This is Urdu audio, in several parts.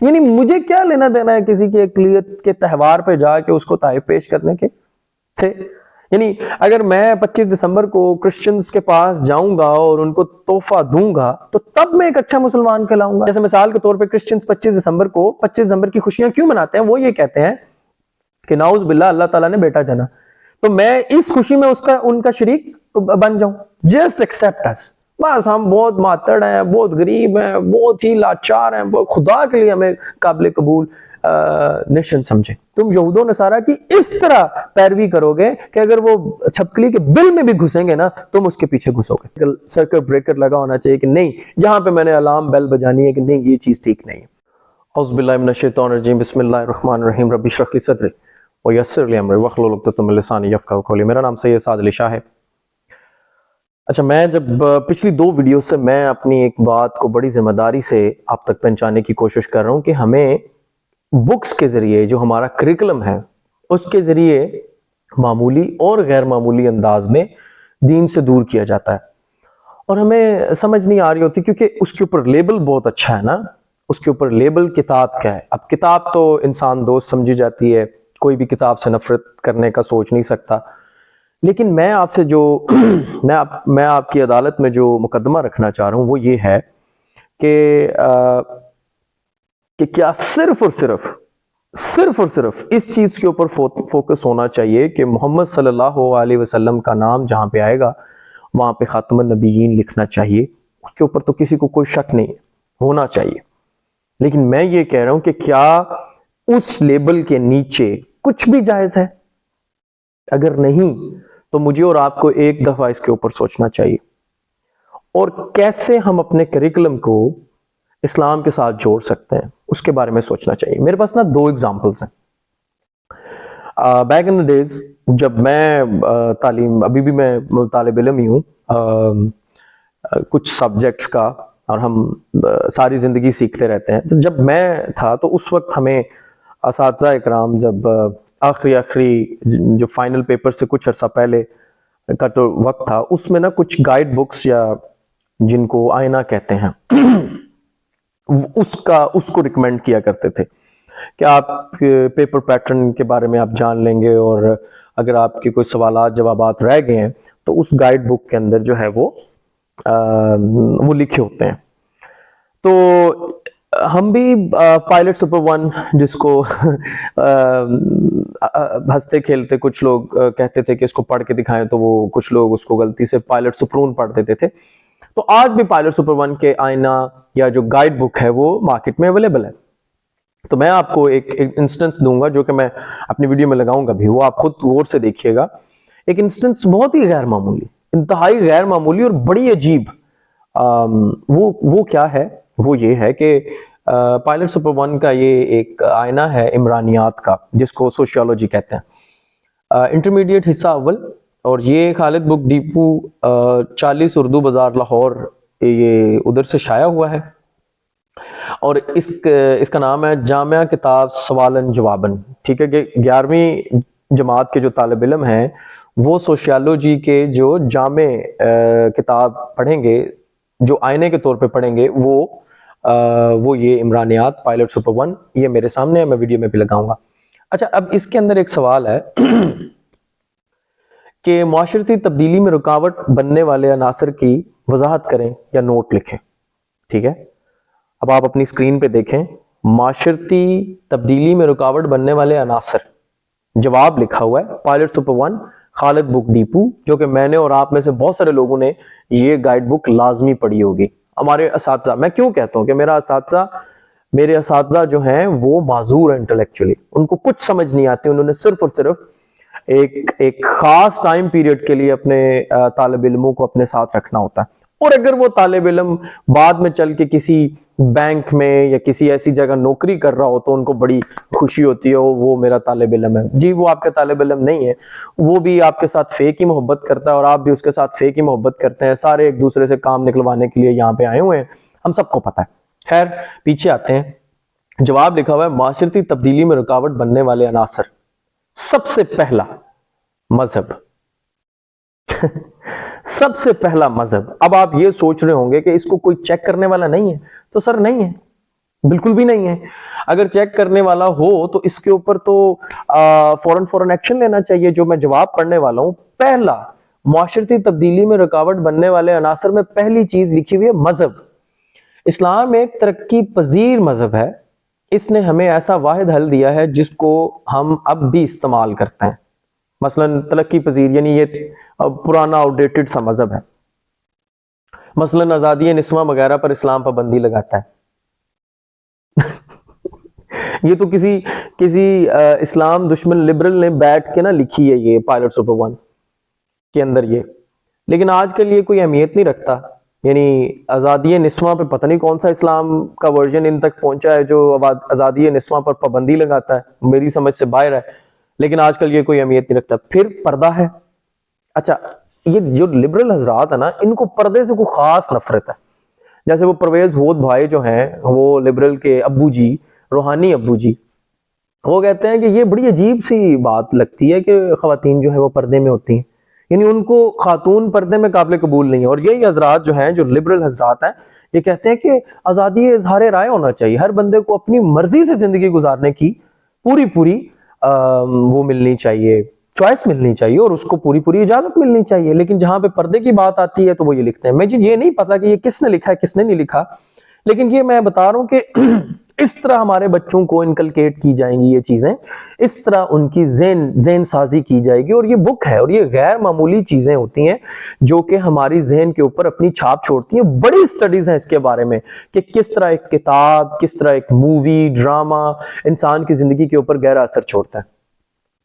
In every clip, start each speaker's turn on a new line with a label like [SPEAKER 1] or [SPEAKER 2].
[SPEAKER 1] یعنی مجھے کیا لینا دینا ہے کسی کی اقلیت کے تہوار پہ جا کے اس کو تحائف پیش کرنے کے تھے؟ یعنی اگر میں 25 دسمبر کو کرسچنز کے پاس جاؤں گا اور ان کو تحفہ دوں گا تو تب میں ایک اچھا مسلمان کہلاؤں گا. جیسے مثال کے طور پہ کرسچنز 25 دسمبر کی خوشیاں کیوں مناتے ہیں؟ وہ یہ کہتے ہیں کہ نعوذ باللہ اللہ تعالیٰ نے بیٹا جنا، تو میں اس خوشی میں ان کا شریک بن جاؤں. جسٹ ایکسپٹ اس. بس ہم بہت ماتڑ ہیں، بہت غریب ہیں، بہت ہی لاچار ہیں، خدا کے لیے ہمیں قابل قبول نیشن سمجھے. تم یہود و نصارہ کی اس طرح پیروی کرو گے کہ اگر وہ چھپکلی کے بل میں بھی گھسیں گے نا تم اس کے پیچھے گھسو گے. سرکٹ بریکر لگا ہونا چاہیے کہ نہیں، یہاں پہ میں نے الارم بیل بجانی ہے کہ نہیں یہ چیز ٹھیک نہیں ہے. اعوذ باللہ من الشیطان الرجیم، بسم اللہ الرحمن الرحیم. رب اشرح لی صدری ویسر لی امری واحلل عقدۃ من لسانی یفقہوا قولی. میرا نام سید سعد علی شاہ ہے. اچھا، میں جب پچھلی 2 ویڈیو سے میں اپنی ایک بات کو بڑی ذمہ داری سے آپ تک پہنچانے کی کوشش کر رہا ہوں کہ ہمیں بکس کے ذریعے جو ہمارا کریکلم ہے اس کے ذریعے معمولی اور غیر معمولی انداز میں دین سے دور کیا جاتا ہے، اور ہمیں سمجھ نہیں آ رہی ہوتی کیونکہ اس کے اوپر لیبل بہت اچھا ہے نا. اس کے اوپر لیبل کتاب کا ہے. اب کتاب تو انسان دوست سمجھی جاتی ہے، کوئی بھی کتاب سے نفرت کرنے کا سوچ نہیں سکتا. لیکن میں آپ سے جو میں آپ کی عدالت میں جو مقدمہ رکھنا چاہ رہا ہوں وہ یہ ہے کہ کیا صرف اور صرف اس چیز کے اوپر فوکس ہونا چاہیے کہ محمد صلی اللہ علیہ وسلم کا نام جہاں پہ آئے گا وہاں پہ خاتم النبیین لکھنا چاہیے. اس کے اوپر تو کسی کو کوئی شک نہیں ہونا چاہیے. لیکن میں یہ کہہ رہا ہوں کہ کیا اس لیبل کے نیچے کچھ بھی جائز ہے؟ اگر نہیں تو مجھے اور آپ کو ایک دفعہ اس کے اوپر سوچنا چاہیے، اور کیسے ہم اپنے کریکلم کو اسلام کے ساتھ جوڑ سکتے ہیں اس کے بارے میں سوچنا چاہیے. میرے پاس نا 2 ایگزامپلس ہیں. بیک ان ڈیز جب میں ابھی بھی میں طالب علم ہی ہوں کچھ سبجیکٹس کا، اور ہم ساری زندگی سیکھتے رہتے ہیں. تو جب میں تھا تو اس وقت ہمیں اساتذہ اکرام جب آخری جو فائنل پیپر سے کچھ عرصہ پہلے کا تو وقت تھا، اس میں نا کچھ گائیڈ بکس یا جن کو آئینہ کہتے ہیں اس کو ریکمینڈ کیا کرتے تھے کہ آپ پیپر پیٹرن کے بارے میں آپ جان لیں گے، اور اگر آپ کے کوئی سوالات جوابات رہ گئے ہیں تو اس گائیڈ بک کے اندر جو ہے وہ لکھے ہوتے ہیں. تو ہم بھی پائلٹ سپر 1 جس کو ہنستے کھیلتے کچھ لوگ کہتے تھے کہ اس کو پڑھ کے دکھائیں، تو وہ کچھ لوگ اس کو غلطی سے پائلٹ سپرون پڑھ دیتے تھے. تو آج بھی پائلٹ سپر 1 کے آئینہ یا جو گائیڈ بک ہے وہ مارکیٹ میں اویلیبل ہے. تو میں آپ کو ایک انسٹنس دوں گا جو کہ میں اپنی ویڈیو میں لگاؤں گا بھی، وہ آپ خود غور سے دیکھیے گا. ایک انسٹنس بہت ہی غیر معمولی، انتہائی غیر معمولی اور بڑی عجیب. وہ کیا ہے؟ وہ یہ ہے کہ پائلٹ سپر 1 کا یہ ایک آئینہ ہے عمرانیات کا، جس کو سوشیالوجی کہتے ہیں. انٹرمیڈیٹ حصہ اول، اور یہ خالد بک ڈیپو 40 اردو بازار لاہور، یہ ادھر سے شائع ہوا ہے. اور اس کا نام ہے جامعہ کتاب سوالن جوابن. ٹھیک ہے کہ 11ویں جماعت کے جو طالب علم ہیں وہ سوشیالوجی کے جو جامع کتاب پڑھیں گے، جو آئینے کے طور پہ پڑھیں گے، وہ یہ عمرانیات پائلٹ سپر 1 یہ میرے سامنے ہے، میں ویڈیو میں بھی لگاؤں گا. اچھا، اب اس کے اندر ایک سوال ہے کہ معاشرتی تبدیلی میں رکاوٹ بننے والے عناصر کی وضاحت کریں یا نوٹ لکھیں. ٹھیک ہے، اب آپ اپنی اسکرین پہ دیکھیں، معاشرتی تبدیلی میں رکاوٹ بننے والے عناصر، جواب لکھا ہوا ہے پائلٹ سپر 1 خالد بک ڈیپو، جو کہ میں نے اور آپ میں سے بہت سارے لوگوں نے یہ گائیڈ بک لازمی پڑھی ہوگی. ہمارے اساتذہ، میں کیوں کہتا ہوں کہ میرے اساتذہ جو ہیں وہ معذور ہیں انٹلیکچولی، ان کو کچھ سمجھ نہیں آتی. انہوں نے صرف اور صرف ایک خاص ٹائم پیریڈ کے لیے اپنے طالب علموں کو اپنے ساتھ رکھنا ہوتا ہے، اور اگر وہ طالب علم بعد میں چل کے کسی بینک میں یا کسی ایسی جگہ نوکری کر رہا ہو تو ان کو بڑی خوشی ہوتی ہے، وہ میرا طالب علم ہے. جی، وہ آپ کا طالب علم نہیں ہے، وہ بھی آپ کے ساتھ فیک ہی محبت کرتا ہے، اور آپ بھی اس کے ساتھ فیک ہی محبت کرتے ہیں. سارے ایک دوسرے سے کام نکلوانے کے لیے یہاں پہ آئے ہوئے ہیں، ہم سب کو پتہ ہے. خیر، پیچھے آتے ہیں. جواب لکھا ہوا ہے معاشرتی تبدیلی میں رکاوٹ بننے والے عناصر. سب سے پہلا مذہب. سب سے پہلا مذہب. اب آپ یہ سوچ رہے ہوں گے کہ اس کو کوئی چیک کرنے والا نہیں ہے، تو سر نہیں ہے. بالکل بھی نہیں ہے. اگر چیک کرنے والا ہو تو اس کے اوپر تو فوراً ایکشن لینا چاہیے. جو میں جواب پڑھنے والا ہوں، پہلا معاشرتی تبدیلی میں رکاوٹ بننے والے عناصر میں پہلی چیز لکھی ہوئی ہے مذہب. اسلام ایک ترقی پذیر مذہب ہے. اس نے ہمیں ایسا واحد حل دیا ہے جس کو ہم اب بھی استعمال کرتے ہیں. مثلا ترقی پذیر یعنی یہ پرانا آؤٹ ڈیٹڈ سا مذہب ہے. مثلا آزادی نسواں وغیرہ پر اسلام پابندی لگاتا ہے. یہ تو کسی اسلام دشمن لبرل نے بیٹھ کے نا لکھی ہے یہ پائلٹس آف ون کے اندر یہ. لیکن آج کل یہ کوئی اہمیت نہیں رکھتا. یعنی آزادی نسواں پہ پتہ نہیں کون سا اسلام کا ورژن ان تک پہنچا ہے جو آزادی نسواں پر پابندی لگاتا ہے. میری سمجھ سے باہر ہے. لیکن آج کل یہ کوئی اہمیت نہیں رکھتا. پھر پردہ ہے. اچھا، یہ جو لبرل حضرات ہیں نا، ان کو پردے سے کوئی خاص نفرت ہے. جیسے وہ پرویز ہود بھائی جو ہیں، وہ لبرل کے ابو جی، روحانی ابو جی، وہ کہتے ہیں کہ یہ بڑی عجیب سی بات لگتی ہے کہ خواتین جو ہے وہ پردے میں ہوتی ہیں. یعنی ان کو خاتون پردے میں قابل قبول نہیں ہے. اور یہی حضرات جو ہیں، جو لبرل حضرات ہیں، یہ کہتے ہیں کہ آزادی اظہار رائے ہونا چاہیے. ہر بندے کو اپنی مرضی سے زندگی گزارنے کی پوری وہ ملنی چاہیے، چوائس ملنی چاہیے، اور اس کو پوری اجازت ملنی چاہیے. لیکن جہاں پہ پردے کی بات آتی ہے تو وہ یہ لکھتے ہیں. مجھے یہ نہیں پتا کہ یہ کس نے لکھا ہے کس نے نہیں لکھا، لیکن یہ میں بتا رہا ہوں کہ اس طرح ہمارے بچوں کو انکلکیٹ کی جائیں گی یہ چیزیں، اس طرح ان کی ذہن سازی کی جائے گی. اور یہ بک ہے اور یہ غیر معمولی چیزیں ہوتی ہیں جو کہ ہماری ذہن کے اوپر اپنی چھاپ چھوڑتی ہیں. بڑی سٹڈیز ہیں اس کے بارے میں کہ کس طرح ایک کتاب، کس طرح ایک مووی، ڈرامہ انسان کی زندگی کے اوپر گہرا اثر چھوڑتا ہے.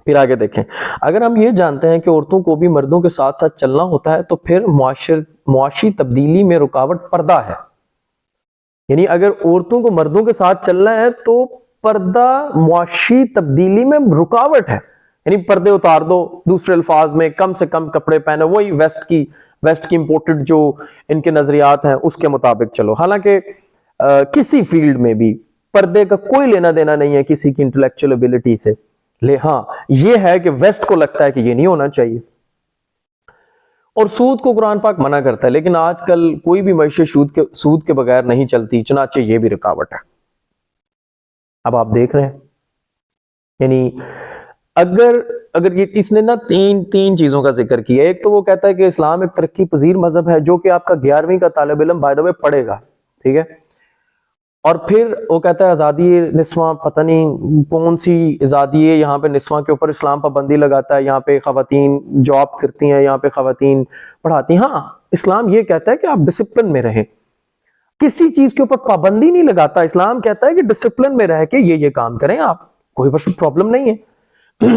[SPEAKER 1] پھر آگے دیکھیں، اگر ہم یہ جانتے ہیں کہ عورتوں کو بھی مردوں کے ساتھ ساتھ چلنا ہوتا ہے تو پھر معاشی تبدیلی میں رکاوٹ پردہ ہے. یعنی اگر عورتوں کو مردوں کے ساتھ چلنا ہے تو پردہ معاشی تبدیلی میں رکاوٹ ہے. یعنی پردے اتار دو، دوسرے الفاظ میں کم سے کم کپڑے پہنو، وہی ویسٹ کی امپورٹڈ جو ان کے نظریات ہیں اس کے مطابق چلو. حالانکہ کسی فیلڈ میں بھی پردے کا کوئی لینا دینا نہیں ہے کسی کی انٹلیکچوئل ایبلٹی سے. ہاں یہ ہے کہ ویسٹ کو لگتا ہے کہ یہ نہیں ہونا چاہیے. اور سود کو قرآن پاک منع کرتا ہے، لیکن آج کل کوئی بھی معیشت سود کے بغیر نہیں چلتی. چنانچہ یہ بھی رکاوٹ ہے. اب آپ دیکھ رہے ہیں، یعنی اگر یہ اس نے نا تین چیزوں کا ذکر کیا. ایک تو وہ کہتا ہے کہ اسلام ایک ترقی پذیر مذہب ہے، جو کہ آپ کا 11ویں کا طالب علم بائی دا وے پڑھے گا، ٹھیک ہے. اور پھر وہ کہتا ہے آزادی نسواں، پتہ نہیں کون سی آزادی ہے، یہاں پہ نسواں کے اوپر اسلام پابندی لگاتا ہے. یہاں پہ خواتین جاب کرتی ہیں، یہاں پہ خواتین پڑھاتی ہیں. ہاں، اسلام یہ کہتا ہے کہ آپ ڈسپلن میں رہیں، کسی چیز کے اوپر پابندی نہیں لگاتا. اسلام کہتا ہے کہ ڈسپلن میں رہ کے یہ کام کریں آپ، کوئی بس پرابلم نہیں ہے.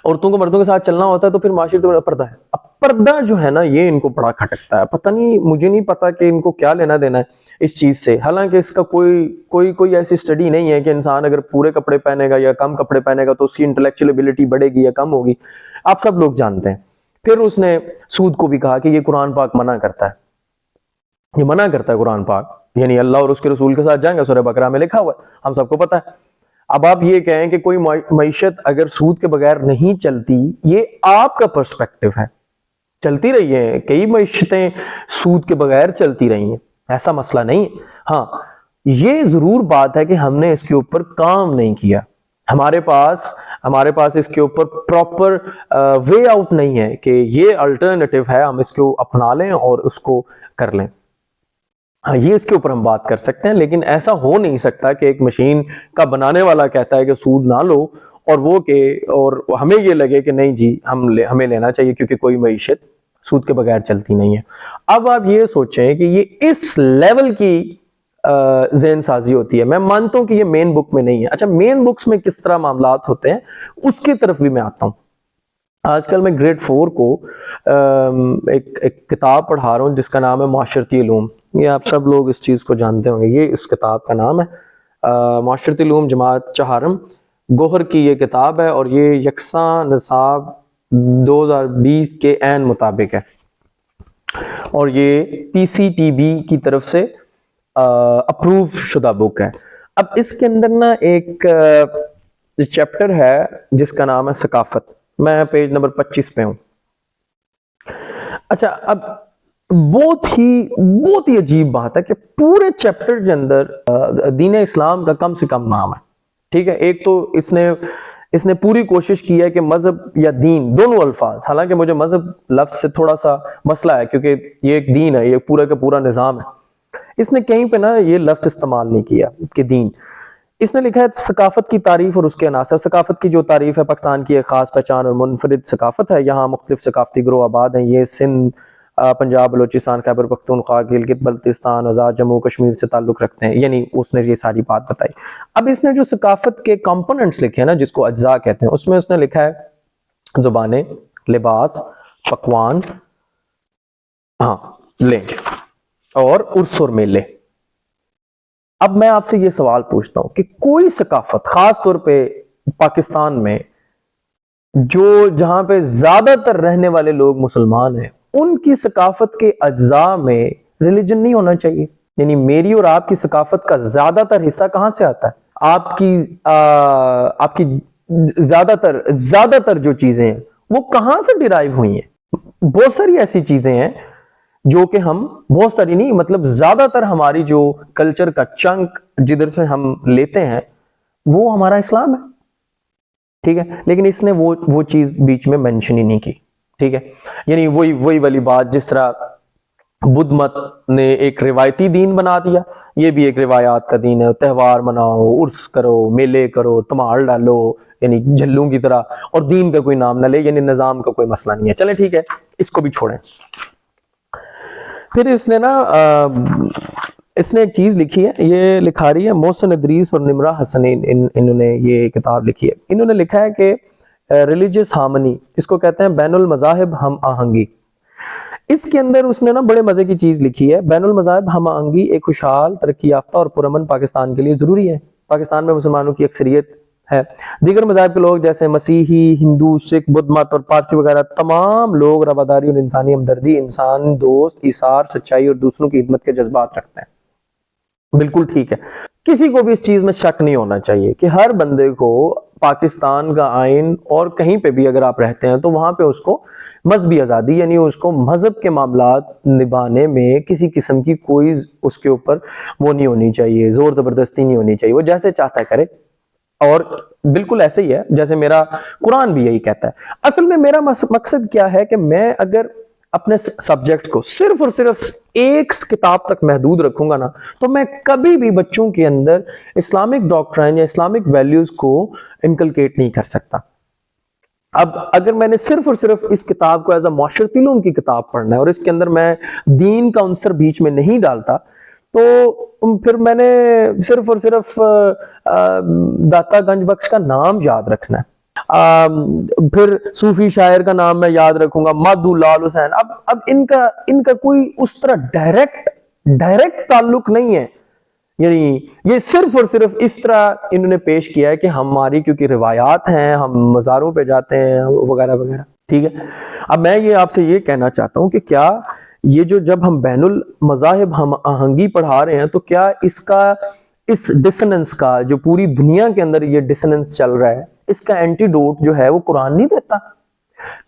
[SPEAKER 1] عورتوں کو مردوں کے ساتھ چلنا ہوتا ہے تو پھر معاشرے میں پردہ ہے. اب پردہ جو ہے نا یہ ان کو بڑا کھٹکتا ہے. پتہ نہیں، مجھے نہیں پتا کہ ان کو کیا لینا دینا ہے اس چیز سے. حالانکہ اس کا کوئی ایسی سٹڈی نہیں ہے کہ انسان اگر پورے کپڑے پہنے گا یا کم کپڑے پہنے گا تو اس کی انٹلیکچوئل ایبلٹی بڑھے گی یا کم ہوگی. آپ سب لوگ جانتے ہیں. پھر اس نے سود کو بھی کہا کہ یہ قرآن پاک منع کرتا ہے. یہ منع کرتا ہے قرآن پاک، یعنی اللہ اور اس کے رسول کے ساتھ جائیں گے، سورہ بقرہ میں لکھا ہوا ہے، ہم سب کو پتا ہے. اب آپ یہ کہیں کہ کوئی معیشت اگر سود کے بغیر نہیں چلتی، یہ آپ کا پرسپیکٹو ہے. چلتی رہی ہیں کئی معیشتیں سود کے بغیر چلتی رہی ہیں، ایسا مسئلہ نہیں ہے. ہاں یہ ضرور بات ہے کہ ہم نے اس کے اوپر کام نہیں کیا. ہمارے پاس اس کے اوپر پراپر وے آؤٹ نہیں ہے کہ یہ الٹرنیٹو ہے، ہم اس کو اپنا لیں اور اس کو کر لیں. ہاں یہ اس کے اوپر ہم بات کر سکتے ہیں، لیکن ایسا ہو نہیں سکتا کہ ایک مشین کا بنانے والا کہتا ہے کہ سود نہ لو اور ہمیں یہ لگے کہ نہیں جی ہمیں لینا چاہیے کیونکہ کوئی معیشت سود کے بغیر چلتی نہیں ہے. اب آپ یہ سوچیں کہ یہ اس لیول کی ذہن سازی ہوتی ہے. میں مانتا ہوں کہ یہ مین بک میں نہیں ہے. اچھا، مین بکس میں کس طرح معاملات ہوتے ہیں اس کی طرف بھی میں آتا ہوں. آج کل میں گریڈ 4 کو ایک کتاب پڑھا رہا ہوں جس کا نام ہے معاشرتی علوم. یہ آپ سب لوگ اس چیز کو جانتے ہوں گے. یہ اس کتاب کا نام ہے معاشرتی علوم جماعت چہارم گوہر کی یہ کتاب ہے، اور یہ یکساں نصاب 2020 کے عین مطابق ہے، اور یہ PCTB کی طرف سے اپروو شدہ بک ہے. اب اس کے اندر نا ایک چیپٹر ہے جس کا نام ہے ثقافت. میں پیج نمبر 25 پہ ہوں. اچھا، اب بہت ہی عجیب بات ہے کہ پورے چیپٹر کے اندر دین اسلام کا کم سے کم نام ہے. ٹھیک ہے, ایک تو اس نے پوری کوشش کی ہے کہ مذہب یا دین دونوں الفاظ, حالانکہ مجھے مذہب لفظ سے تھوڑا سا مسئلہ ہے کیونکہ یہ ایک دین ہے, یہ پورا کا پورا نظام ہے, اس نے کہیں پہ نا یہ لفظ استعمال نہیں کیا کہ دین. اس نے لکھا ہے ثقافت کی تعریف اور اس کے عناصر. ثقافت کی جو تعریف ہے, پاکستان کی ایک خاص پہچان اور منفرد ثقافت ہے. یہاں مختلف ثقافتی گروہ آباد ہیں. یہ سندھ, پنجاب, بلوچستان, خیبر پختونخوا, گلگت بلتستان, آزاد جموں کشمیر سے تعلق رکھتے ہیں. یعنی اس نے یہ ساری بات بتائی. اب اس نے جو ثقافت کے کمپوننٹس لکھے ہیں نا, جس کو اجزاء کہتے ہیں, اس میں اس نے لکھا ہے زبانیں, لباس, پکوان, ہاں لہجے اور عرس اور میلے. اب میں آپ سے یہ سوال پوچھتا ہوں کہ کوئی ثقافت, خاص طور پہ پاکستان میں جہاں پہ زیادہ تر رہنے والے لوگ مسلمان ہیں, ان کی ثقافت کے اجزاء میں ریلیجن نہیں ہونا چاہیے؟ یعنی میری اور آپ کی ثقافت کا زیادہ تر حصہ کہاں سے آتا ہے؟ آپ کی زیادہ تر جو چیزیں ہیں وہ کہاں سے ڈیرائیو ہوئی ہیں؟ بہت ساری ایسی چیزیں ہیں جو کہ ہم, بہت ساری نہیں مطلب زیادہ تر ہماری جو کلچر کا چنک جدھر سے ہم لیتے ہیں وہ ہمارا اسلام ہے. ٹھیک ہے, لیکن اس نے وہ چیز بیچ میں مینشن ہی نہیں کی. ٹھیک ہے, یعنی وہی والی بات, جس طرح بدھ مت نے ایک روایتی دین بنا دیا, یہ بھی ایک روایات کا دین ہے. تہوار مناؤ, عرس کرو, میلے کرو, تمال ڈالو, یعنی جھلوں کی طرح, اور دین کا کوئی نام نہ لے, یعنی نظام کا کوئی مسئلہ نہیں ہے. چلیں ٹھیک ہے, اس کو بھی چھوڑیں. پھر اس نے ایک چیز لکھی ہے, یہ لکھا رہی ہے محسن ادریس اور نمرہ حسنین, انہوں نے یہ کتاب لکھی ہے. انہوں نے لکھا ہے کہ ریلیجیس ہارمنی, اس کو کہتے ہیں بین المذاہب ہم آہنگی. اس کے اندر اس نے نا بڑے مزے کی چیز لکھی ہے, بین المذاہب ہم آہنگی ایک خوشحال, ترقی یافتہ اور پرامن پاکستان کے لیے ضروری ہے. پاکستان میں مسلمانوں کی اکثریت ہے. دیگر مذاہب کے لوگ جیسے مسیحی, ہندو, سکھ, بدھ مت اور پارسی وغیرہ تمام لوگ رواداری اور انسانی ہمدردی, انسان دوست, ایثار, سچائی اور دوسروں کی خدمت کے جذبات رکھتے ہیں. بالکل ٹھیک ہے, کسی کو بھی اس چیز میں شک نہیں ہونا چاہیے کہ ہر بندے کو پاکستان کا آئین, اور کہیں پہ بھی اگر آپ رہتے ہیں تو وہاں پہ اس کو مذہبی آزادی, یعنی اس کو مذہب کے معاملات نبھانے میں کسی قسم کی کوئی اس کے اوپر وہ نہیں ہونی چاہیے, زور زبردستی نہیں ہونی چاہیے. وہ جیسے چاہتا ہے کرے, اور بالکل ایسے ہی ہے جیسے میرا قرآن بھی یہی کہتا ہے. اصل میں میرا مقصد کیا ہے کہ میں اگر اپنے سبجیکٹ کو صرف اور صرف ایک کتاب تک محدود رکھوں گا نا, تو میں کبھی بھی بچوں کے اندر اسلامک ڈاکٹرائن یا اسلامک ویلیوز کو انکلکیٹ نہیں کر سکتا. اب اگر میں نے صرف اور صرف اس کتاب کو ایز اے معاشرتی علوم کی کتاب پڑھنا ہے, اور اس کے اندر میں دین کا عنصر بیچ میں نہیں ڈالتا, تو پھر میں نے صرف اور صرف داتا گنج بخش کا نام یاد رکھنا ہے, پھر صوفی شاعر کا نام میں یاد رکھوں گا, مادھو لال حسین. اب ان کا کوئی اس طرح ڈائریکٹ تعلق نہیں ہے. یعنی یہ صرف اور صرف اس طرح انہوں نے پیش کیا ہے کہ ہماری کیونکہ روایات ہیں, ہم مزاروں پہ جاتے ہیں وغیرہ وغیرہ. ٹھیک ہے, اب میں یہ آپ سے یہ کہنا چاہتا ہوں کہ کیا یہ جب ہم بین المذاہب ہم آہنگی پڑھا رہے ہیں, تو کیا اس ڈسننس کا جو پوری دنیا کے اندر یہ ڈسننس چل رہا ہے, اس کا اینٹیڈوٹ جو ہے وہ قرآن نہیں دیتا؟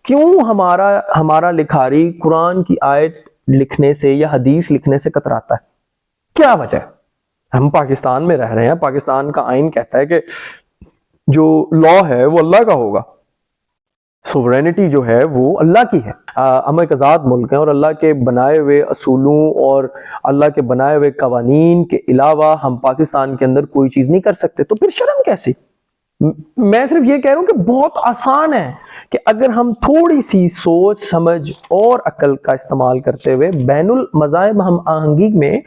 [SPEAKER 1] کیوں ہمارا لکھاری قرآن کی آیت لکھنے سے یا حدیث لکھنے سے کتراتا ہے؟ کیا وجہ ہے؟ ہم پاکستان میں رہ رہے ہیں, پاکستان کا آئین کہتا ہے کہ جو لا ہے وہ اللہ کا ہوگا, سوورینٹی جو ہے وہ اللہ کی ہے. ہم ایک آزاد ملک ہیں, اور اللہ کے بنائے ہوئے اصولوں اور اللہ کے بنائے ہوئے قوانین کے علاوہ ہم پاکستان کے اندر کوئی چیز نہیں کر سکتے. تو پھر شرم کیسی؟ میں صرف یہ کہہ رہا ہوں کہ بہت آسان ہے کہ اگر ہم تھوڑی سی سوچ سمجھ اور عقل کا استعمال کرتے ہوئے بین المذاہب ہم آہنگی میں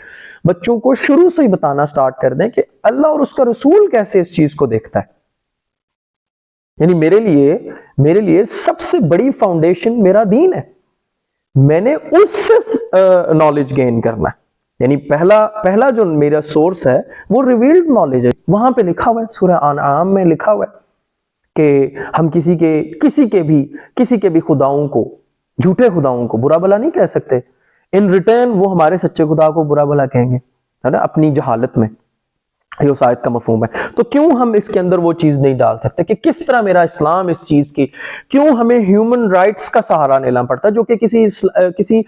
[SPEAKER 1] بچوں کو شروع سے ہی بتانا سٹارٹ کر دیں کہ اللہ اور اس کا رسول کیسے اس چیز کو دیکھتا ہے. یعنی میرے لیے سب سے بڑی فاؤنڈیشن میرا دین ہے, میں نے اس سے نالج گین کرنا ہے. یعنی پہلا جو میرا سورس ہے وہ ریویلڈ نالج ہے. وہاں پہ لکھا ہوا ہے, سورہ انعام میں لکھا ہوا ہے کہ ہم کسی کے بھی خداؤں کو, جھوٹے خداؤں کو برا بھلا نہیں کہہ سکتے. ان ریٹرن وہ ہمارے سچے خدا کو برا بھلا کہیں گے, ہے نا, اپنی جہالت میں. یہ اس آیت کا مفہوم ہے. تو کیوں ہم اس کے اندر وہ چیز نہیں ڈال سکتے کہ کس طرح میرا اسلام اس چیز کی, کیوں ہمیں ہیومن رائٹس کا سہارا لینا پڑتا ہے جو کہ کسی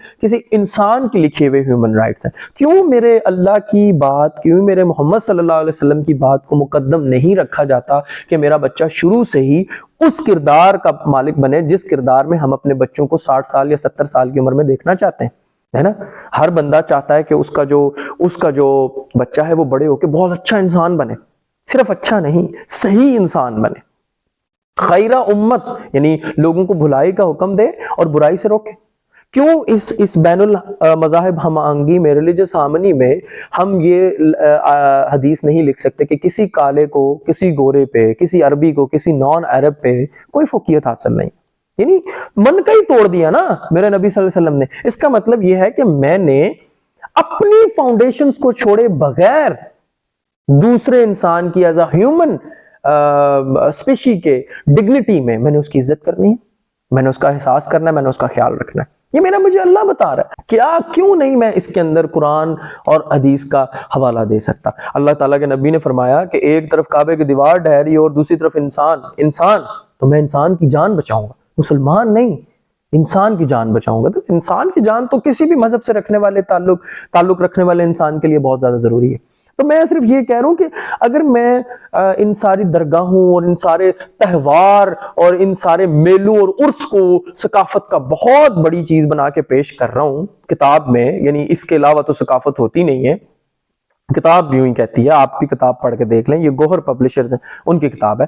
[SPEAKER 1] انسان کی لکھے ہوئے ہیومن رائٹس ہیں؟ کیوں میرے اللہ کی بات, کیوں میرے محمد صلی اللہ علیہ وسلم کی بات کو مقدم نہیں رکھا جاتا کہ میرا بچہ شروع سے ہی اس کردار کا مالک بنے جس کردار میں ہم اپنے بچوں کو 60 سال یا 70 سال کی عمر میں دیکھنا چاہتے ہیں, ہے نا؟ ہر بندہ چاہتا ہے کہ اس کا جو بچہ ہے وہ بڑے ہو کے بہت اچھا انسان بنے, صرف اچھا نہیں, صحیح انسان بنے, خیرہ امت, یعنی لوگوں کو بھلائی کا حکم دے اور برائی سے روکے. کیوں اس بین المذاہب ہم آہنگی میں, ریلیجس ہارمنی میں ہم یہ حدیث نہیں لکھ سکتے کہ کسی کالے کو کسی گورے پہ, کسی عربی کو کسی نان عرب پہ کوئی فوقیت حاصل نہیں؟ یعنی من کا ہی توڑ دیا نا میرے نبی صلی اللہ علیہ وسلم نے. اس کا مطلب یہ ہے کہ میں نے اپنی فاؤنڈیشنز کو چھوڑے بغیر دوسرے انسان کی ایز اے ہیومن اسپیشی کے ڈگنیٹی میں نے اس کی عزت کرنی ہے, میں نے اس کا احساس کرنا ہے, میں نے اس کا خیال رکھنا ہے. یہ میرا مجھے اللہ بتا رہا ہے. کیوں نہیں میں اس کے اندر قرآن اور حدیث کا حوالہ دے سکتا؟ اللہ تعالیٰ کے نبی نے فرمایا کہ ایک طرف کعبے کی دیوار ڈھہری اور دوسری طرف انسان, تو میں انسان کی جان بچاؤں گا, مسلمان نہیں, انسان کی جان بچاؤں گا. تو انسان کی جان تو کسی بھی مذہب سے رکھنے والے تعلق رکھنے والے انسان کے لیے بہت زیادہ ضروری ہے. تو میں صرف یہ کہہ رہا ہوں کہ اگر میں ان ساری درگاہوں اور ان سارے تہوار اور ان سارے میلوں اور عرس کو ثقافت کا بہت بڑی چیز بنا کے پیش کر رہا ہوں کتاب میں, یعنی اس کے علاوہ تو ثقافت ہوتی نہیں ہے, کتاب بھی یوں ہی کہتی ہے, آپ بھی کتاب پڑھ کے دیکھ لیں, یہ گوہر پبلشرز ہیں, ان کی کتاب ہے.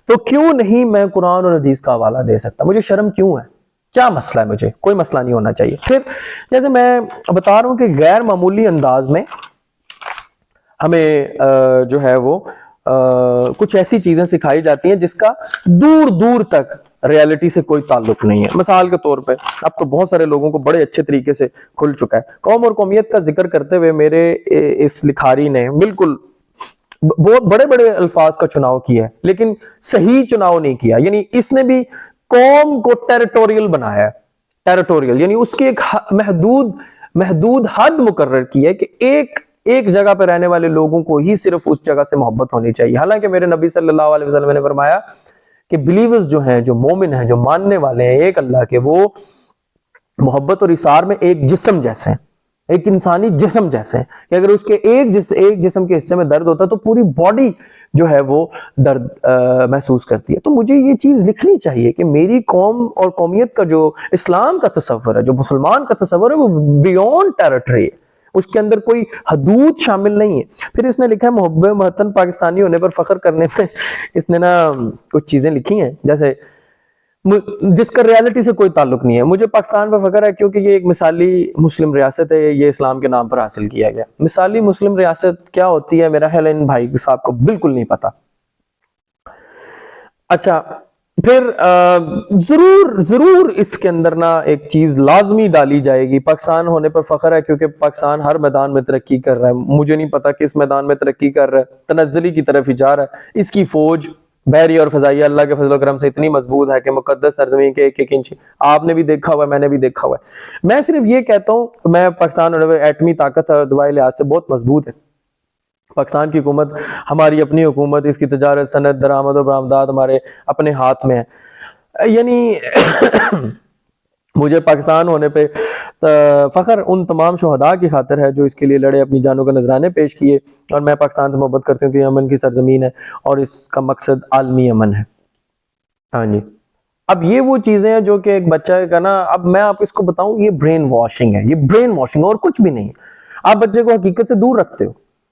[SPEAKER 1] تو کیوں نہیں میں قرآن اور حدیث کا حوالہ دے سکتا؟ مجھے شرم کیوں ہے؟ کیا مسئلہ ہے؟ مجھے کوئی مسئلہ نہیں ہونا چاہیے. پھر جیسے میں بتا رہا ہوں کہ غیر معمولی انداز میں ہمیں جو ہے وہ کچھ ایسی چیزیں سکھائی جاتی ہیں جس کا دور دور تک ریالٹی سے کوئی تعلق نہیں ہے. مثال کے طور پہ اب تو بہت سارے لوگوں کو بڑے اچھے طریقے سے کھل چکا ہے. قوم اور قومیت کا ذکر کرتے ہوئے میرے اس لکھاری نے بالکل بہت بڑے بڑے الفاظ کا چناؤ کیا ہے, لیکن صحیح چناؤ نہیں کیا. یعنی اس نے بھی قوم کو ٹیریٹوریل بنایا ہے, ٹیریٹوریل یعنی اس کی ایک محدود حد مقرر کی ہے کہ ایک جگہ پہ رہنے والے لوگوں کو ہی صرف اس جگہ سے محبت ہونی چاہیے. حالانکہ میرے نبی صلی اللہ علیہ وسلم نے فرمایا کہ بلیورز جو ہیں, جو مومن ہیں, جو ماننے والے ہیں ایک اللہ کے, وہ محبت اور اثار میں ایک جسم جیسے ہیں, ایک انسانی جسم جیسے ہیں کہ اگر اس کے ایک جسم کے حصے میں درد ہوتا ہے تو پوری باڈی جو ہے وہ درد محسوس کرتی ہے. تو مجھے یہ چیز لکھنی چاہیے کہ میری قوم اور قومیت کا جو اسلام کا تصور ہے, جو مسلمان کا تصور ہے, وہ بیونڈ ٹیریٹری ہے, اس کے اندر کوئی حدود شامل نہیں ہے. پھر اس نے لکھا ہے محب وطن پاکستانی ہونے پر فخر کرنے میں اس نے نا کچھ چیزیں لکھی ہیں جیسے جس کا ریالٹی سے کوئی تعلق نہیں ہے. مجھے پاکستان پر فخر ہے کیونکہ یہ ایک مثالی مسلم ریاست ہے, یہ اسلام کے نام پر حاصل کیا گیا. مثالی مسلم ریاست کیا ہوتی ہے میرا خیال ہے ان بھائی صاحب کو بالکل نہیں پتا. اچھا پھر ضرور اس کے اندر نا ایک چیز لازمی ڈالی جائے گی, پاکستان ہونے پر فخر ہے کیونکہ پاکستان ہر میدان میں ترقی کر رہا ہے. مجھے نہیں پتا کس میدان میں ترقی کر رہا ہے, تنزلی کی طرف ہی جا رہا ہے. اس کی فوج بحری اور فضائیہ اللہ کے فضل و کرم سے اتنی مضبوط ہے کہ مقدس سرزمین کے ایک انچ آپ نے بھی دیکھا ہوا ہے, میں نے بھی دیکھا ہوا ہے. میں صرف یہ کہتا ہوں میں پاکستان ایٹمی طاقت اور دوائی لحاظ سے بہت مضبوط ہے. پاکستان کی حکومت ہماری اپنی حکومت, اس کی تجارت, صنعت, درآمد اور برآمدات ہمارے اپنے ہاتھ میں ہے. یعنی مجھے پاکستان ہونے پہ فخر ان تمام شہداء کی خاطر ہے جو اس کے لیے لڑے, اپنی جانوں کے نذرانے پیش کیے, اور میں پاکستان سے محبت کرتی ہوں کہ یہ امن کی سرزمین ہے اور اس کا مقصد عالمی امن ہے. ہاں جی, اب یہ وہ چیزیں ہیں جو کہ ایک بچہ کا نا, اب میں آپ اس کو بتاؤں یہ برین واشنگ ہے, یہ برین واشنگ اور کچھ بھی نہیں ہے. آپ بچے کو حقیقت سے دور رکھتے ہو.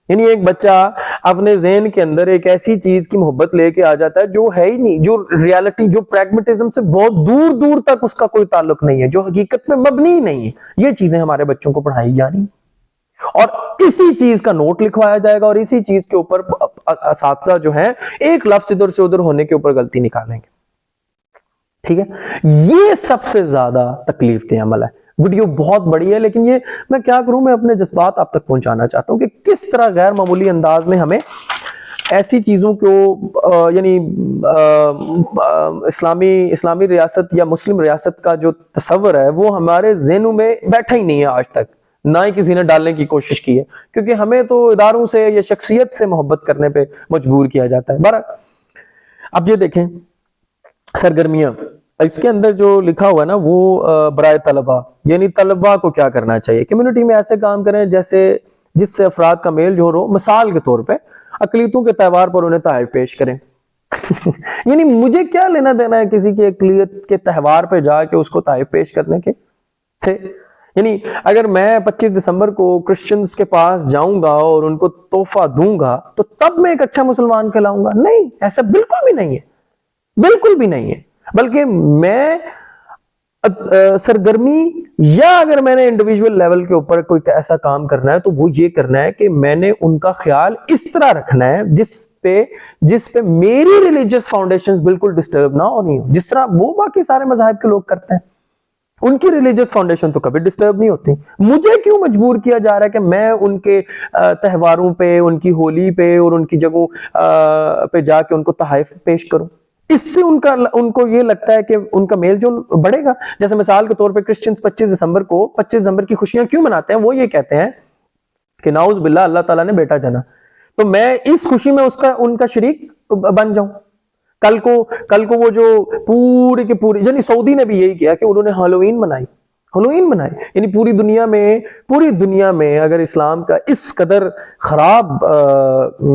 [SPEAKER 1] یعنی ایک بچہ اپنے ذہن کے اندر ایک ایسی چیز کی محبت لے کے آ جاتا ہے جو ہے ہی نہیں, جو ریالٹی, جو پریگمیٹزم سے بہت دور دور تک اس کا کوئی تعلق نہیں ہے, جو حقیقت میں مبنی ہی نہیں ہے. یہ چیزیں ہمارے بچوں کو پڑھائی جا رہی ہیں اور اسی چیز کا نوٹ لکھوایا جائے گا اور اسی چیز کے اوپر اساتذہ جو ہیں ایک لفظ ادھر سے ادھر ہونے کے اوپر غلطی نکالیں گے. ٹھیک ہے, یہ سب سے زیادہ تکلیف دہ عمل ہے. ویڈیو بہت بڑی ہے لیکن یہ میں کیا کروں, میں اپنے جذبات آپ تک پہنچانا چاہتا ہوں کہ کس طرح غیر معمولی انداز میں ہمیں ایسی چیزوں کو یعنی اسلامی ریاست یا مسلم ریاست کا جو تصور ہے وہ ہمارے ذہنوں میں بیٹھا ہی نہیں ہے آج تک. نہ ہی کسی نے ڈالنے کی کوشش کی ہے، کیونکہ ہمیں تو اداروں سے یا شخصیت سے محبت کرنے پہ مجبور کیا جاتا ہے۔ بہرحال اب یہ دیکھیں سرگرمیاں، اس کے اندر جو لکھا ہوا ہے نا وہ برائے طلبہ، یعنی طلبہ کو کیا کرنا چاہیے، کمیونٹی میں ایسے کام کریں جس سے افراد کا میل جوڑ ہو۔ مثال کے طور پہ اقلیتوں کے تہوار پر انہیں تحائف پیش کریں۔ یعنی مجھے کیا لینا دینا ہے کسی کی اقلیت کے تہوار پہ جا کے اس کو تحائف پیش کرنے کے سے؟ یعنی اگر میں 25 دسمبر کو کرسچنز کے پاس جاؤں گا اور ان کو تحفہ دوں گا تو تب میں ایک اچھا مسلمان کہلاؤں گا؟ نہیں، ایسا بالکل بھی نہیں ہے، بالکل بھی نہیں ہے۔ بلکہ میں سرگرمی، یا اگر میں نے انڈیویجول لیول کے اوپر کوئی ایسا کام کرنا ہے تو وہ یہ کرنا ہے کہ میں نے ان کا خیال اس طرح رکھنا ہے جس پہ میری ریلیجیس فاؤنڈیشنز بالکل ڈسٹرب نہ ہونی ہو، جس طرح وہ باقی سارے مذاہب کے لوگ کرتے ہیں۔ ان کی ریلیجیس فاؤنڈیشن تو کبھی ڈسٹرب نہیں ہوتی۔ مجھے کیوں مجبور کیا جا رہا ہے کہ میں ان کے تہواروں پہ، ان کی ہولی پہ اور ان کی جگہوں پہ جا کے ان کو تحائف پیش کروں؟ اس سے ان کو یہ لگتا ہے کہ ان کا میل جول بڑھے گا۔ جیسے مثال کے طور پہ کرسچنز 25 دسمبر کی خوشیاں کیوں مناتے ہیں؟ وہ یہ کہتے ہیں کہ نعوذ باللہ اللہ تعالیٰ نے بیٹا جنا، تو میں اس خوشی میں ان کا شریک بن جاؤں۔ کل کو وہ جو پوری کی پوری، یعنی سعودی نے بھی یہی کیا کہ انہوں نے ہالووین منائی، یعنی پوری دنیا میں اگر اسلام کا اس قدر خراب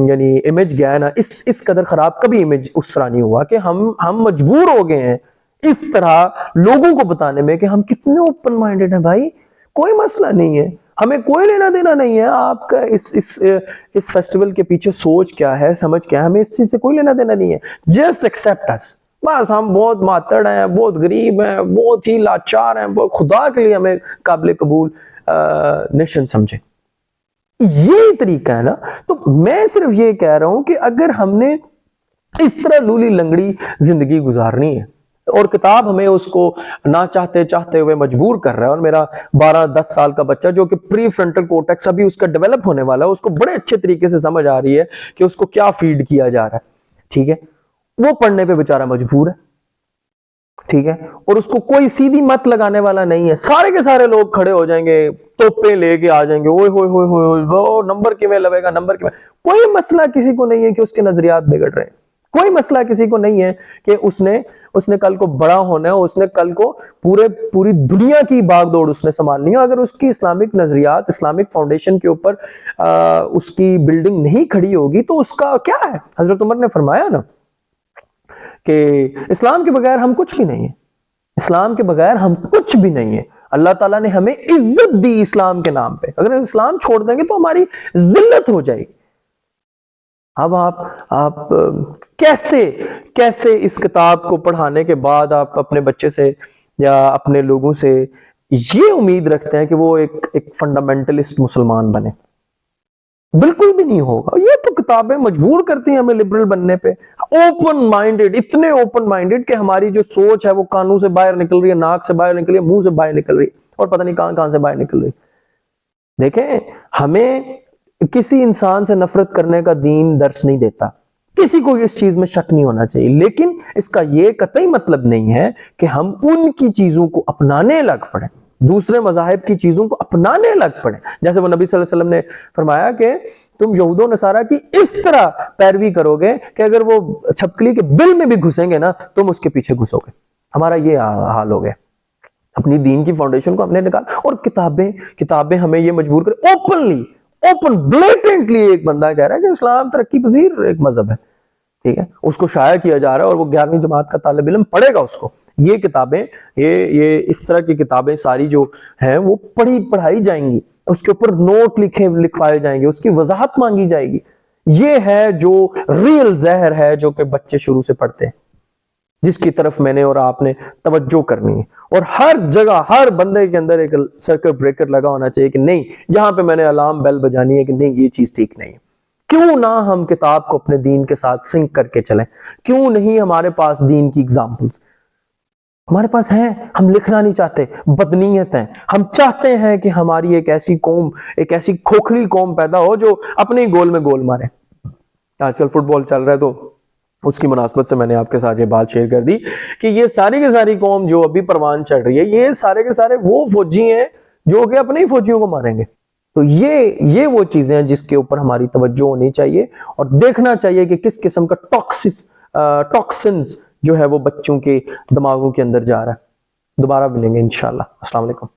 [SPEAKER 1] یعنی امیج گیا ہے نا، اس قدر خراب کبھی امیج اس طرح نہیں ہوا کہ ہم مجبور ہو گئے ہیں اس طرح لوگوں کو بتانے میں کہ ہم کتنے اوپن مائنڈڈ ہیں۔ بھائی کوئی مسئلہ نہیں ہے، ہمیں کوئی لینا دینا نہیں ہے آپ کا اس فیسٹیول کے پیچھے سوچ کیا ہے، سمجھ کیا ہے، ہمیں اس چیز سے کوئی لینا دینا نہیں ہے۔ جسٹ ایکسپٹ اس، بس ہم بہت ماتڑ ہیں، بہت غریب ہیں، بہت ہی لاچار ہیں، خدا کے لیے ہمیں قابل قبول نیشن سمجھے۔ یہی طریقہ ہے نا۔ تو میں صرف یہ کہہ رہا ہوں کہ اگر ہم نے اس طرح لولی لنگڑی زندگی گزارنی ہے اور کتاب ہمیں اس کو نہ چاہتے ہوئے مجبور کر رہا ہے، اور میرا 12-10 سال کا بچہ جو کہ پری فرنٹل کورٹیکس ابھی اس کا ڈیولپ ہونے والا ہے، اس کو بڑے اچھے طریقے سے سمجھ آ رہی ہے کہ اس کو کیا فیڈ کیا جا رہا ہے، ٹھیک ہے، وہ پڑھنے پہ بیچارہ مجبور ہے، ٹھیک ہے، اور اس کو کوئی سیدھی مت لگانے والا نہیں ہے۔ سارے کے سارے لوگ کھڑے ہو جائیں گے، توپے لے کے آ جائیں گے، اوئے ہوئے ہوئے ہوئے وہ نمبر کیویں لگے گا، نمبر کیویں۔ کوئی مسئلہ کسی کو نہیں ہے کہ اس کے نظریات بگڑ رہے ہیں، کوئی مسئلہ کسی کو نہیں ہے کہ اس نے کل کو بڑا ہونا ہے، اس نے کل کو پوری دنیا کی باغ دوڑ اس نے سنبھالنی ہے۔ اگر اس کی اسلامک نظریات، اسلامک فاؤنڈیشن کے اوپر اس کی بلڈنگ نہیں کھڑی ہوگی تو اس کا کیا ہے؟ حضرت عمر نے فرمایا نا کہ اسلام کے بغیر ہم کچھ بھی نہیں ہیں، اسلام کے بغیر ہم کچھ بھی نہیں ہیں۔ اللہ تعالیٰ نے ہمیں عزت دی اسلام کے نام پہ، اگر اسلام چھوڑ دیں گے تو ہماری ذلت ہو جائے گی۔ اب آپ کیسے اس کتاب کو پڑھانے کے بعد آپ اپنے بچے سے یا اپنے لوگوں سے یہ امید رکھتے ہیں کہ وہ ایک فنڈامنٹلسٹ مسلمان بنے؟ بالکل بھی نہیں ہوگا۔ یہ تو کتابیں مجبور کرتی ہیں ہمیں لبرل بننے پہ، اوپن مائنڈڈ، اتنے اوپن مائنڈڈ کہ ہماری جو سوچ ہے وہ کانوں سے باہر نکل رہی ہے، ناک سے باہر نکل رہی ہے، منہ سے باہر نکل رہی ہے، اور پتہ نہیں کہاں سے باہر نکل رہی ہے۔ دیکھیں، ہمیں کسی انسان سے نفرت کرنے کا دین درس نہیں دیتا، کسی کو اس چیز میں شک نہیں ہونا چاہیے، لیکن اس کا یہ قطعی مطلب نہیں ہے کہ ہم ان کی چیزوں کو اپنانے لگ پڑیں، دوسرے مذاہب کی چیزوں کو اپنانے لگ پڑیں۔ جیسے وہ نبی صلی اللہ علیہ وسلم نے فرمایا کہ تم یہود و نصارہ کی اس طرح پیروی کرو گے کہ اگر وہ چھپکلی کے بل میں بھی گھسیں گے نا تم اس کے پیچھے گھسو گے۔ ہمارا یہ حال ہو گیا، اپنی دین کی فاؤنڈیشن کو ہم نے نکال، اور کتابیں ہمیں یہ مجبور کریں، اوپن بلیٹنٹلی ایک بندہ کہہ رہا ہے کہ اسلام ترقی پذیر ایک مذہب ہے، ٹھیک ہے، اس کو شائع کیا جا رہا ہے، اور وہ 11ویں جماعت کا طالب علم پڑھے گا اس کو۔ یہ کتابیں، یہ اس طرح کی کتابیں ساری جو ہیں وہ پڑھائی جائیں گی، اس کے اوپر نوٹ لکھوائے جائیں گے، اس کی وضاحت مانگی جائے گی۔ یہ ہے جو ریل زہر ہے جو کہ بچے شروع سے پڑھتے ہیں، جس کی طرف میں نے اور آپ نے توجہ کرنی ہے، اور ہر جگہ ہر بندے کے اندر ایک سرکٹ بریکر لگا ہونا چاہیے کہ نہیں، یہاں پہ میں نے الارم بیل بجانی ہے کہ نہیں، یہ چیز ٹھیک نہیں ہے۔ کیوں نہ ہم کتاب کو اپنے دین کے ساتھ سنک کر کے چلیں؟ کیوں نہیں ہمارے پاس دین کی اگزامپلز ہمارے پاس ہیں؟ ہم لکھنا نہیں چاہتے، بدنیت ہیں، ہم چاہتے ہیں کہ ہماری ایک ایسی قوم، ایک ایسی کھوکھلی قوم پیدا ہو جو اپنے گول میں گول مارے۔ آج کل فٹ بال چل رہا ہے تو اس کی مناسبت سے میں نے آپ کے ساتھ یہ بات شیئر کر دی کہ یہ ساری کی ساری قوم جو ابھی پروان چڑھ رہی ہے، یہ سارے کے سارے وہ فوجی ہیں جو کہ اپنے ہی فوجیوں کو ماریں گے. تو یہ وہ چیزیں ہیں جس کے اوپر ہماری توجہ ہونی چاہیے اور دیکھنا چاہیے کہ کس قسم کا ٹاکسنز جو ہے وہ بچوں کے دماغوں کے اندر جا رہا ہے. دوبارہ ملیں گے انشاءاللہ. السلام علیکم.